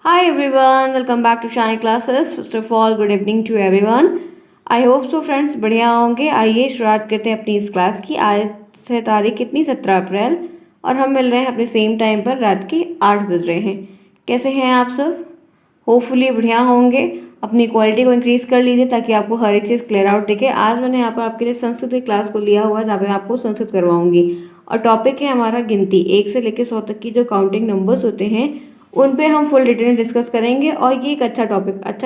Hi everyone, welcome back to Shine Classes. First of all, good evening to everyone. I hope so friends बढ़िया होंगे। आइए शुरुआत करते हैं अपनी इस क्लास की। आज से तारीख कितनी 17 अप्रैल और हम मिल रहे हैं अपने सेम टाइम पर रात के 8 बज रहे हैं। कैसे हैं आप सब? होपफुली बढ़िया होंगे। अपनी क्वालिटी को इंक्रीज़ कर लीजिए ताकि आपको हर एक चीज़ क्लियर आउट दिखे। आज मैंने यहाँ पर आपके लिए संस्कृत की क्लास को लिया हुआ है जहाँ पे मैं आपको संस्कृत करवाऊंगी और टॉपिक है हमारा गिनती। 1 से लेकर 100 तक की जो काउंटिंग नंबर्स होते हैं उन पे हम फुल डिटेल में डिस्कस करेंगे। और ये एक अच्छा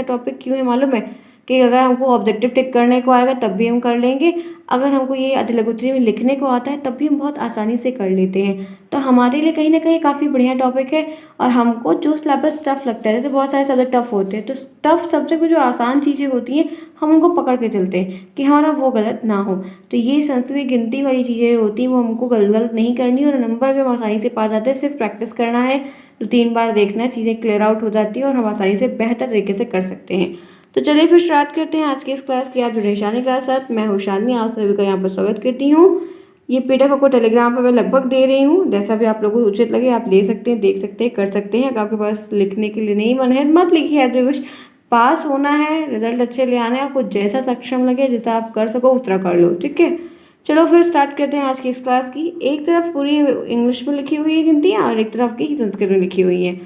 टॉपिक क्यों है मालूम है कि अगर हमको ऑब्जेक्टिव टिक करने को आएगा तब भी हम कर लेंगे, अगर हमको ये अधिलघुत्री में लिखने को आता है तब भी हम बहुत आसानी से कर लेते हैं। तो हमारे लिए कहीं ना कहीं काफ़ी बढ़िया टॉपिक है। और हमको जो सिलेबस टफ लगता है, जैसे बहुत सारे सब्जेक्ट टफ होते हैं, तो टफ सब्जेक्ट में जो आसान चीज़ें होती हैं हम उनको पकड़ के चलते हैं कि हमारा वो गलत ना हो। तो ये संस्कृत गिनती वाली चीज़ें होती हैं वो हमको गलत नहीं करनी और नंबर भी हम आसानी से पा जाते हैं। सिर्फ प्रैक्टिस करना है, 2-3 बार देखना है, चीज़ें क्लियर आउट हो जाती है और हम आसानी से बेहतर तरीके से कर सकते हैं। तो चलिए फिर स्टार्ट करते हैं आज की इस क्लास की। आप जुड़े शानी क्लास साथ, मैं हूँ शानी, आप सभी का यहाँ पर स्वागत करती हूँ। ये पीडीएफ आपको टेलीग्राम पर मैं लगभग दे रही हूँ, जैसा भी आप लोगों को उचित लगे आप ले सकते हैं, देख सकते हैं, कर सकते हैं। अगर आपके पास लिखने के लिए नहीं मन है मत लिखिए, एज यू विश। पास होना है, रिजल्ट अच्छे ले आने हैं, आपको जैसा सक्षम लगे, जितना आप कर सको उस तरह कर लो, ठीक है। चलो फिर स्टार्ट करते हैं आज की इस क्लास की। एक तरफ पूरी इंग्लिश में लिखी हुई है गिनतियाँ और एक तरफ की संस्कृत में लिखी हुई हैं।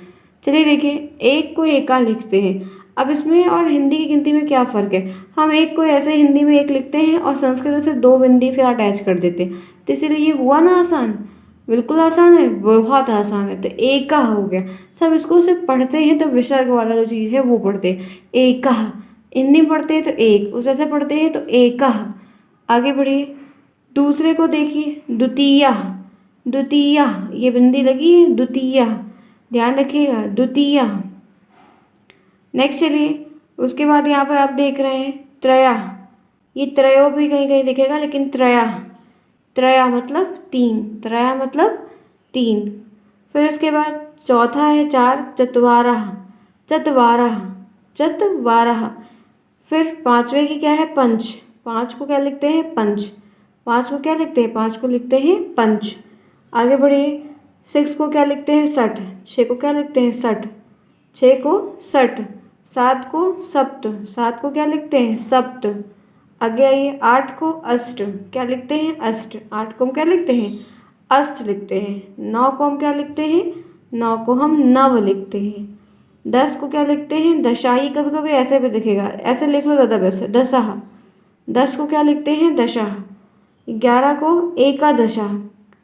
चलिए देखिए, एक को एका लिखते हैं। अब इसमें और हिंदी की गिनती में क्या फ़र्क है? हम एक को ऐसे हिंदी में एक लिखते हैं और संस्कृत में से 2 बिंदी से अटैच कर देते हैं, तो इसीलिए ये हुआ ना आसान। बिल्कुल आसान है, बहुत आसान है। तो एका हो गया। सब इसको सिर्फ पढ़ते हैं तो विसर्ग वाला जो चीज़ है वो पढ़ते हैं, एका। हिंदी में पढ़ते हैं तो एक, उस ऐसे पढ़ते हैं तो एका। आगे बढ़िए, दूसरे को देखिए, द्वितीया। द्वितीया, ये बिंदी लगी है, द्वितीया, ध्यान रखिएगा, द्वितीया। नेक्स्ट चलिए, उसके बाद यहाँ पर आप देख रहे हैं त्रया। ये त्रयो भी कहीं कहीं दिखेगा लेकिन त्रया, त्रया मतलब 3, त्रया मतलब 3। फिर उसके बाद चौथा है 4, चतवारह। चतवारह, चतवारह। फिर पांचवे की क्या है? पंच। 5 को क्या लिखते हैं? पंच। 5 को क्या लिखते हैं? 5 को लिखते हैं पंच। आगे बढ़िए, 6 को क्या लिखते हैं? सठ। 6 को क्या लिखते हैं? सठ। 6 को सठ। 7 को सप्त। 7 को क्या लिखते हैं? सप्त। आगे आइए, 8 को अष्ट। क्या लिखते हैं? अष्ट। 8 को हम क्या लिखते हैं? अष्ट लिखते हैं। 9 को हम क्या लिखते हैं? 9 को हम नव लिखते हैं। 10 को क्या लिखते हैं? दशाही। कभी कभी ऐसे भी दिखेगा, ऐसे लिख लो ज़्यादा बेस्ट है, दशा। 10 को क्या लिखते हैं? दशा। 11 को एकादशा।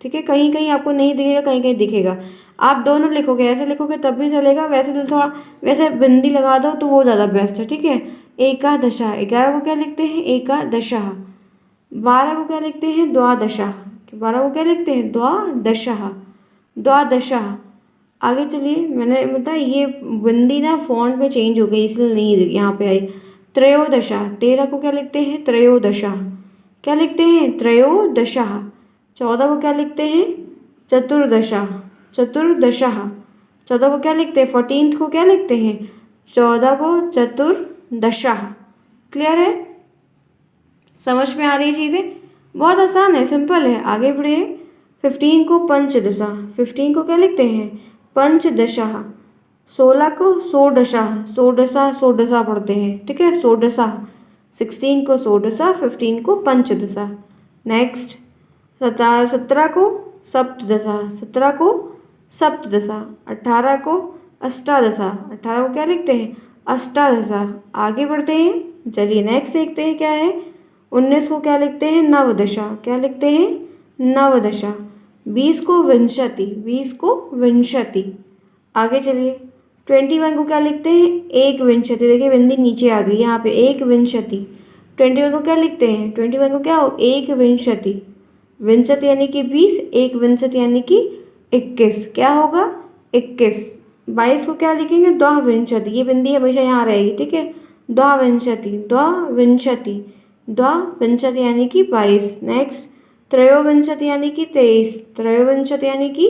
ठीक है, कहीं कहीं आपको नहीं दिखेगा, कहीं कहीं दिखेगा। आप दोनों लिखोगे, ऐसे लिखोगे तब भी चलेगा, वैसे तो थोड़ा वैसे बिंदी लगा दो तो वो ज़्यादा बेस्ट है, ठीक है। एकादशा, 11 को क्या लिखते हैं? एकादशा। 12 को क्या लिखते हैं? द्वादशा। 12 को क्या लिखते हैं? द्वादशा। द्वादशा। आगे चलिए, मैंने बताया ये बिंदी ना फॉन्ट में चेंज हो गई इसलिए नहीं यहाँ पे आई। त्रयोदशा। 13 को क्या लिखते हैं? त्रयोदशा। क्या लिखते हैं? त्रयोदशा। 14 को क्या लिखते हैं? चतुर्दशा। चतुर्दशा। 14 को क्या लिखते हैं? 14th को क्या लिखते हैं? 14 को चतुर्दशा। क्लियर है? समझ में आ रही है चीज़ें? बहुत आसान है, सिंपल है। आगे बढ़िए, 15 को पंचदशा। 15 को क्या लिखते हैं? पंचदशा। 16 को सोडशा। सोडशा, सोडशा पढ़ते हैं, ठीक है, सोडशा। 16 को सोडशा, 15 को पंचदशा। नेक्स्ट, 17 को सप्तदशा। 17 को सप्तदशा। 18 को अष्टादशा। 18 को क्या लिखते हैं? अष्टादशा। आगे बढ़ते हैं, चलिए नेक्स्ट देखते हैं क्या है। 19 को क्या लिखते हैं? नवदशा। क्या लिखते हैं? नवदशा। 20 को विंशति। 20 को विंशति। आगे चलिए, 21 को क्या लिखते हैं? एक विंशति। देखिए बिंदी नीचे आ गई यहाँ पे, एक विंशति। 21 को क्या लिखते हैं? 21 को क्या हो? एक विंशति। विंशति यानी कि 20, एक विंशति यानी कि 21। क्या होगा? 21। 22 को क्या लिखेंगे? द्वाविंशति। ये बिंदी हमेशा यहाँ रहेगी, ठीक है, द्वाविंशति। द्वाविंशति। द्वाविंशति यानी कि 22। नेक्स्ट, त्रयोविंशति यानी कि 23। त्रयोविंशति यानी कि,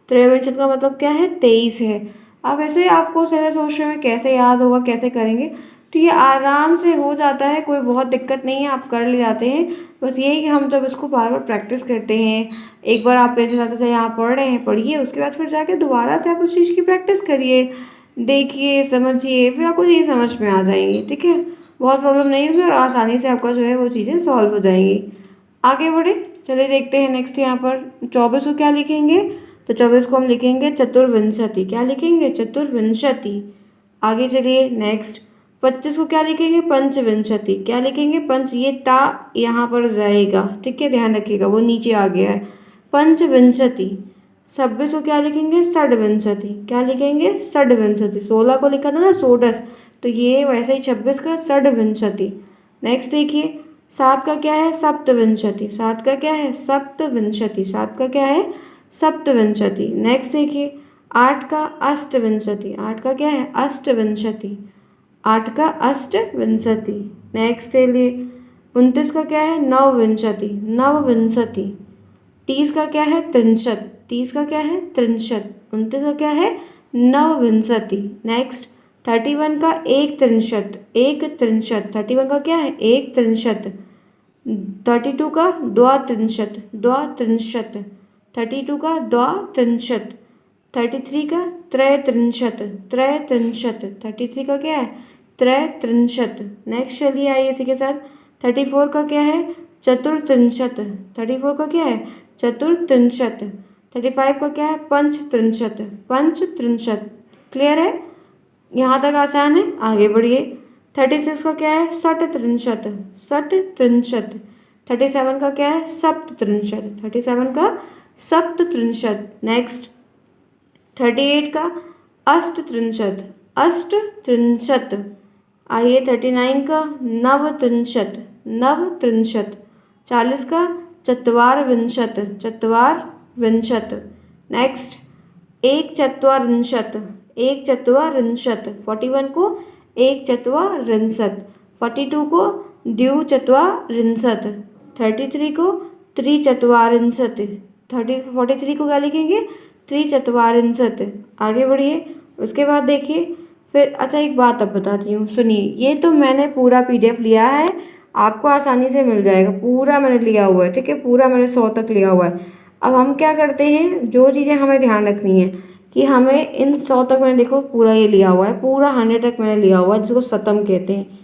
त्रयोविंशति का मतलब क्या है? 23 है। अब ऐसे आपको सीधे सोच रहे हैं कैसे याद होगा, कैसे करेंगे, तो ये आराम से हो जाता है, कोई बहुत दिक्कत नहीं है, आप कर ले जाते हैं। बस ये है कि हम जब इसको बार बार प्रैक्टिस करते हैं, एक बार आप जैसे यहाँ पढ़ रहे हैं पढ़िए, उसके बाद फिर जाके दोबारा से आप उस चीज़ की प्रैक्टिस करिए। देखिए, समझिए, फिर आपको ये समझ में आ जाएंगी। ठीक है, बहुत प्रॉब्लम नहीं होगी और आसानी से आपका जो है वो चीज़ें सॉल्व हो जाएंगी। आगे बढ़े, चलिए देखते हैं नेक्स्ट। यहाँ पर 24 को क्या लिखेंगे, तो 24 को हम लिखेंगे चतुर्विंशति। क्या लिखेंगे, चतुर्विंशति। आगे चलिए नेक्स्ट, 25 को क्या लिखेंगे, पंचविंशति। क्या लिखेंगे, पंच, ये ता यहाँ पर जाएगा। ठीक है, ध्यान रखिएगा, वो नीचे आ गया है, पंचविंशति। 26 को क्या लिखेंगे, षड्विंशति। क्या लिखेंगे, षड्विंशति। 16 को लिखा था ना षोडश, तो ये वैसे ही 26 का षड्विंशति। नेक्स्ट देखिए, 7 का क्या है, सप्तविंशति। 7 का क्या है, सप्तविंशति। 7 का क्या है, सप्तविंशति। नेक्स्ट देखिए, 8 का अष्टविंशति। 8 का क्या है, अष्टविंशति। 8 का अष्टविंशति। नेक्स्ट चलिए, 29 का क्या है, नवविंशति। नवविंशति। 30 का क्या है, त्रिंशत। 30 का क्या है, त्रिंशत। 29 का क्या है, नवविंशति। नेक्स्ट, 31 का एक त्रिंशत। एक त्रिंशत। 31 का क्या है, एक त्रिंशत। 32 का द्वात्रिंशत। द्वात्रिंशत। 32 का द्वात्रिंशत। 33 का त्रैत्रिंशत। त्रैत्रिंशत। 33 का क्या है, त्रैत्रिंशत। नेक्स्ट चलिए आइए इसी के साथ, 34 का क्या है, चतुर्त्रिंशत। 34 का क्या है, चतुर्त्रिंशत। 35 का क्या है, पंचत्रिंशत। पंचत्रिंशत। क्लियर है, यहाँ तक आसान है। आगे बढ़िए, 36 का क्या है, षट्त्रिंशत। षट्त्रिंशत। 37 का क्या है, सप्तत्रिंशत। 37 का सप्तत्रिंशत। नेक्स्ट, 38 का अष्टत्रिंशत। अष्टत्रिंशत। आइए 39 का नवत्रिंशत। नवत्रिंशत। 40 का चत्वारविंशत। चत्वारविंशत। नेक्स्ट, एक चत्वारिंशत। एक चत्वारिंशत। 41 को एक चत्वारिंशत। 42 को द्विचत्वारिंशत। 33 को त्रिचत्वारिंशत। 43 को क्या लिखेंगे, त्रिचत्वारिंशत। आगे बढ़िए, उसके बाद देखिए फिर, अच्छा एक बात अब बताती हूँ, सुनिए। ये तो मैंने पूरा PDF लिया है, आपको आसानी से मिल जाएगा, पूरा मैंने लिया हुआ है। ठीक है, पूरा मैंने 100 तक लिया हुआ है। अब हम क्या करते हैं, जो चीज़ें हमें ध्यान रखनी है कि हमें इन 100 तक मैंने देखो पूरा ये लिया हुआ है, पूरा 100 तक मैंने लिया हुआ है, जिसको शतम कहते हैं।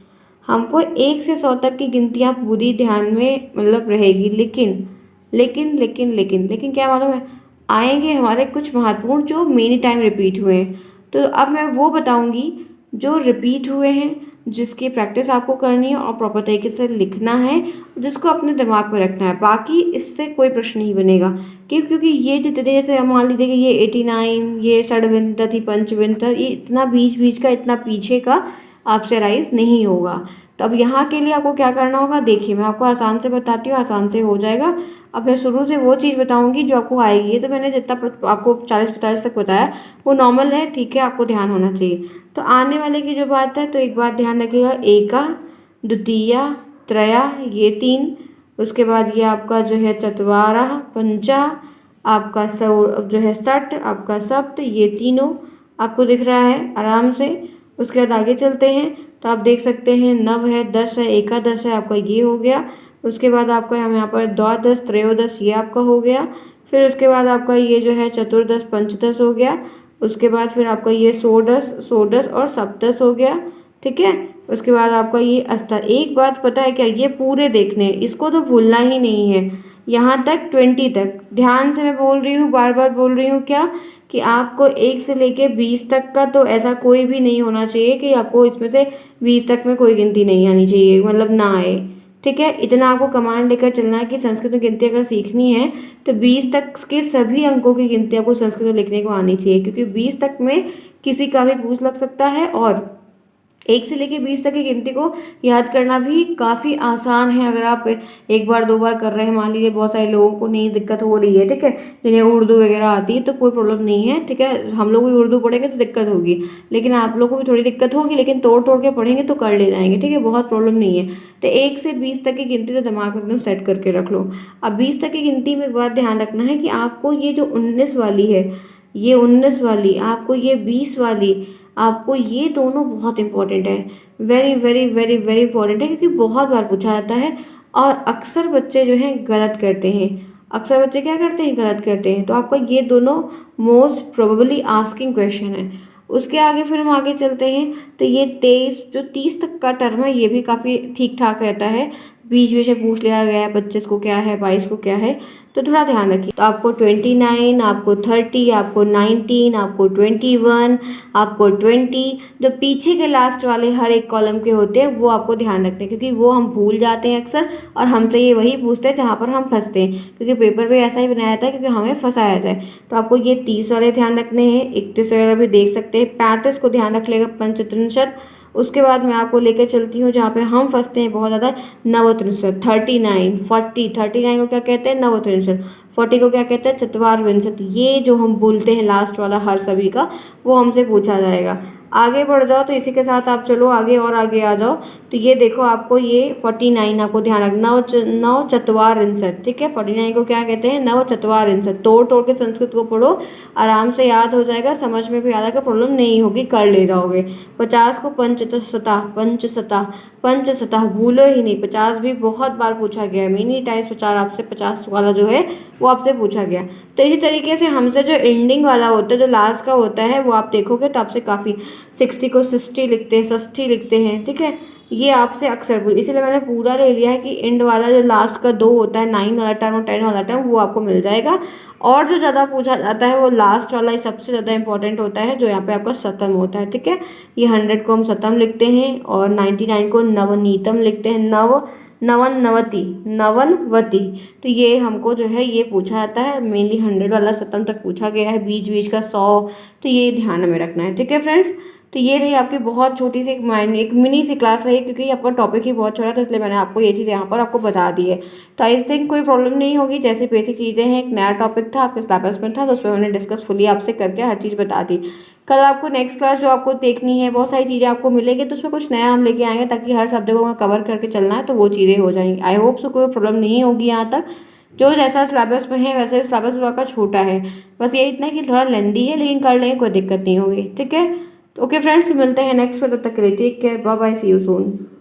हमको 1 से 100 तक की गिनतियाँ पूरी ध्यान में मतलब रहेगी, लेकिन लेकिन लेकिन लेकिन लेकिन क्या मालूम है, आएंगे हमारे कुछ महत्वपूर्ण जो मेनी टाइम रिपीट हुए हैं। तो अब मैं वो बताऊंगी जो रिपीट हुए हैं, जिसकी प्रैक्टिस आपको करनी है और प्रॉपर तरीके से लिखना है, जिसको अपने दिमाग में रखना है। बाकी इससे कोई प्रश्न नहीं बनेगा, क्योंकि ये जितने, जैसे मान लीजिए कि ये 89, ये षड्विंशति, पंचविंशति, ये इतना बीच बीच का, इतना पीछे का आपसे राइज नहीं होगा। तो अब यहाँ के लिए आपको क्या करना होगा, देखिए मैं आपको आसान से बताती हूँ, आसान से हो जाएगा। अब मैं शुरू से वो चीज़ बताऊँगी जो आपको आएगी। तो मैंने जितना आपको 40-45 तक बताया वो नॉर्मल है, ठीक है, आपको ध्यान होना चाहिए। तो आने वाले की जो बात है, तो एक बात ध्यान रखिएगा, एका, द्वितीया, त्रया, ये 3। उसके बाद ये आपका जो है चत्वारा, पंचा, आपका जो है षट, आपका सप्त, ये तीनों आपको दिख रहा है आराम से। उसके बाद आगे चलते हैं, तो आप देख सकते हैं नव है, 10 है, एकादश है, आपका ये हो गया। उसके बाद आपका हम यहाँ पर द्वादश, त्रयोदश, ये आपका हो गया। फिर उसके बाद आपका ये जो है चतुर्दश, पंचदश हो गया। उसके बाद फिर आपका ये षोडश, षोडश और सप्तश हो गया। ठीक है, उसके बाद आपका ये एक बात पता है क्या, ये पूरे देखने हैं, इसको तो भूलना ही नहीं है। यहाँ तक 20 तक ध्यान से मैं बोल रही हूँ, बार बार बोल रही हूँ क्या, कि आपको 1 से लेके 20 तक का तो ऐसा कोई भी नहीं होना चाहिए कि आपको इसमें से 20 तक में कोई गिनती नहीं आनी चाहिए, मतलब ना आए। ठीक है, इतना आपको कमांड लेकर चलना है कि संस्कृत में गिनती अगर सीखनी है तो 20 तक के सभी अंकों की गिनती आपको संस्कृत में लिखने को आनी चाहिए, क्योंकि 20 तक में किसी का भी पूछ लग सकता है। और 1 से लेके 20 तक की गिनती को याद करना भी काफ़ी आसान है, अगर आप एक बार 2 बार कर रहे हैं। मान लीजिए बहुत सारे लोगों को नहीं दिक्कत हो रही है, ठीक है, जिन्हें उर्दू वगैरह आती है, तो कोई प्रॉब्लम नहीं है। ठीक है, हम लोग भी उर्दू पढ़ेंगे तो दिक्कत होगी, लेकिन आप लोगों को भी थोड़ी दिक्कत होगी, लेकिन तोड़ तोड़ के पढ़ेंगे तो कर ले जाएंगे। ठीक है, बहुत प्रॉब्लम नहीं है। तो 1 से 20 तक की गिनती तो दिमाग में एकदम सेट करके रख लो। अब 20 तक की गिनती में एक बात ध्यान रखना है कि आपको ये जो 19 वाली है, ये 19 वाली, आपको ये 20 वाली, आपको ये दोनों बहुत इंपॉर्टेंट है, very very very very important है, क्योंकि बहुत बार पूछा जाता है। और अक्सर बच्चे जो हैं गलत करते हैं, अक्सर बच्चे क्या करते हैं, गलत करते हैं। तो आपका ये दोनों मोस्ट प्रोबेबली आस्किंग क्वेश्चन है। उसके आगे फिर हम आगे चलते हैं, तो ये 23 जो 30 तक का टर्म है ये भी काफ़ी ठीक ठाक रहता है। बीच में से पूछ लिया गया है 25 को क्या है, 22 को क्या है, तो थोड़ा ध्यान रखिए। तो आपको 29, आपको 30, आपको 19, आपको 21, आपको 20, जो पीछे के लास्ट वाले हर एक कॉलम के होते हैं वो आपको ध्यान रखने, क्योंकि वो हम भूल जाते हैं अक्सर, और हमसे ये वही पूछते हैं जहाँ पर हम फंसते हैं, क्योंकि पेपर भी ऐसा ही बनाया था क्योंकि हमें फंसाया जाए। तो आपको ये 30 वाले ध्यान रखने हैं, 31 वगैरह भी देख सकते हैं, 35 को ध्यान रख लेगा, पंचत्रिंशत। उसके बाद मैं आपको लेकर चलती हूँ जहाँ पे हम फंसते हैं बहुत ज़्यादा, नवत्रिंशत, 39, 40, 39 को क्या कहते हैं, नवत्रिंशत, 40 को क्या कहते हैं, चत्वारविंशत। ये जो हम भूलते हैं लास्ट वाला हर सभी का, वो हमसे पूछा जाएगा। आगे बढ़ जाओ तो इसी के साथ आप चलो आगे और आगे आ जाओ, तो ये देखो आपको ये 49 आपको ध्यान रखना, नव चत्वारिंशत, ठीक है। 49 को क्या कहते हैं, नव चत्वारिंशत। तोड़ तोड़ के संस्कृत को पढ़ो, आराम से याद हो जाएगा, समझ में भी आएगा, प्रॉब्लम नहीं होगी, कर ले जाओगे। 50 को पंचशता, पंचशता, पंचशता भूलो ही नहीं, 50 भी बहुत बार पूछा गया है, मेनी टाइम्स 50 आपसे, 50 वाला जो है वो आपसे पूछा गया। तो इसी तरीके से हमसे जो एंडिंग वाला होता है, जो लास्ट का होता है, वो आप देखोगे तो आपसे काफ़ी, 60 को 60 लिखते हैं, 60 लिखते हैं, ठीक है। ये आपसे अक्सर इसीलिए मैंने पूरा ले लिया है कि एंड वाला जो लास्ट का 2 होता है, 9 वाला टर्म और 10 वाला टर्म, वो आपको मिल जाएगा। और जो ज़्यादा पूछा जाता है वो लास्ट वाला ही सबसे ज़्यादा इंपॉर्टेंट होता है, जो यहाँ पे आपका शतम होता है, ठीक है। ये 100 को हम शतम लिखते हैं, और 99 को नवनीतम लिखते हैं, नवनवती, नवनवती। तो ये हमको जो है ये पूछा जाता है, मेनली 100 वाला शतम तक पूछा गया है, बीच बीच का 100, तो ये ध्यान में रखना है, ठीक है फ्रेंड्स। तो ये रही आपकी बहुत छोटी सी एक मिनी सी क्लास रही, क्योंकि आपका टॉपिक ही बहुत छोटा था, इसलिए मैंने आपको ये चीज़ यहाँ पर आपको बता दी है। तो आई थिंक कोई प्रॉब्लम नहीं होगी, जैसे बेसिक चीज़ें हैं, एक नया टॉपिक था आपके सिलेबस में था, तो उसमें मैंने डिस्कस फुली आपसे करके हर चीज़ बता दी। कल आपको नेक्स्ट क्लास जो आपको देखनी है, बहुत सारी चीज़ें आपको मिलेगी, तो उसमें कुछ नया हम लेके आएंगे, ताकि हर सब्जेक्ट को कवर करके चलना है, तो वो चीज़ें हो जाएंगी। आई होप सो कोई प्रॉब्लम नहीं होगी यहाँ तक। जो जैसा सिलेबस में है वैसे सिलेबस का छोटा है, बस ये इतना कि थोड़ा लेंदी है, लेकिन कर लेंगे, कोई दिक्कत नहीं होगी, ठीक है। तो ओके फ्रेंड्स, मिलते हैं नेक्स्ट में, तब तक के लिए take care, bye bye, see you soon.